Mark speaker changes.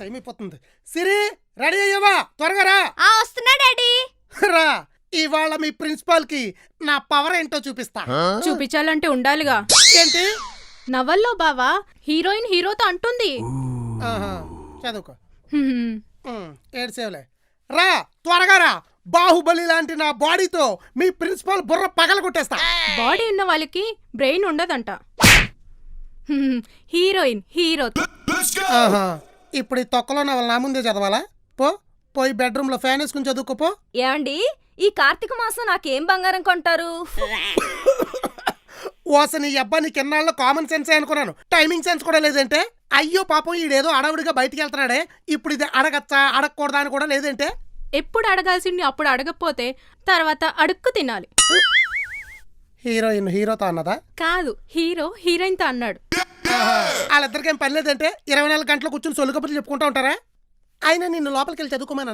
Speaker 1: Time అయిపోతుంది. సిరి ready అయ్యావా? త్వరగా రా.
Speaker 2: వస్తున్నా డాడీ.
Speaker 1: రా, ఇవాళ మీ ప్రిన్సిపాల్ కి నా పవర్ ఏంటో చూపిస్తా.
Speaker 3: చూపించాలంటే ఉండాలిగా.
Speaker 1: ఏంటి?
Speaker 3: నవల్లో బావా హీరోయిన్ హీరోతో అంటుంది.
Speaker 1: చదువుకో. ఏడ్సేవలే. రా త్వరగా రా. బాహుబలి లాంటి నా బాడీతో మీ ప్రిన్సిపాల్ బుర్ర పగల కొట్టేస్తా.
Speaker 3: బాడీ ఉన్న వాళ్ళకి బ్రెయిన్ ఉండదంట. హీరోయిన్ హీరోతో.
Speaker 1: ఇప్పుడు ఈ తొక్కలో నవల నా ముందే చదవాలా? పోయి బెడ్రూమ్ లో ఫ్యాన్ వేసుకుని చదువుకోపో.
Speaker 2: ఏమండి, ఈ కార్తీక మాసం నాకేం బంగారం కొంటారు?
Speaker 1: ఓసని అబ్బా, నీకు ఎన్నాళ్ళు కామన్ సెన్సే అనుకున్నాను, టైమింగ్ సెన్స్ కూడా లేదంటే. అయ్యో పాపం, ఈడేదో అడవుడిగా బయటికి వెళ్తున్నాడే, ఇప్పుడు ఇది అడగచ్చా అడగకూడదా అని కూడా లేదంటే.
Speaker 3: ఎప్పుడు అడగాల్సింది అప్పుడు అడగకపోతే తర్వాత అడుక్కు తినాలి.
Speaker 1: హీరోయిన్ హీరోతో అన్నదా?
Speaker 3: కాదు, హీరో హీరోయిన్ తో అన్నాడు.
Speaker 1: వాళ్ళిద్దరికేం పని లేదంటే 24 గంటలు కూర్చొని సొల్లు కబుర్లు చెప్పుకుంటా ఉంటారా? అయినా నిన్ను లోపలికి వెళ్ళి చదువుకోమన్నా.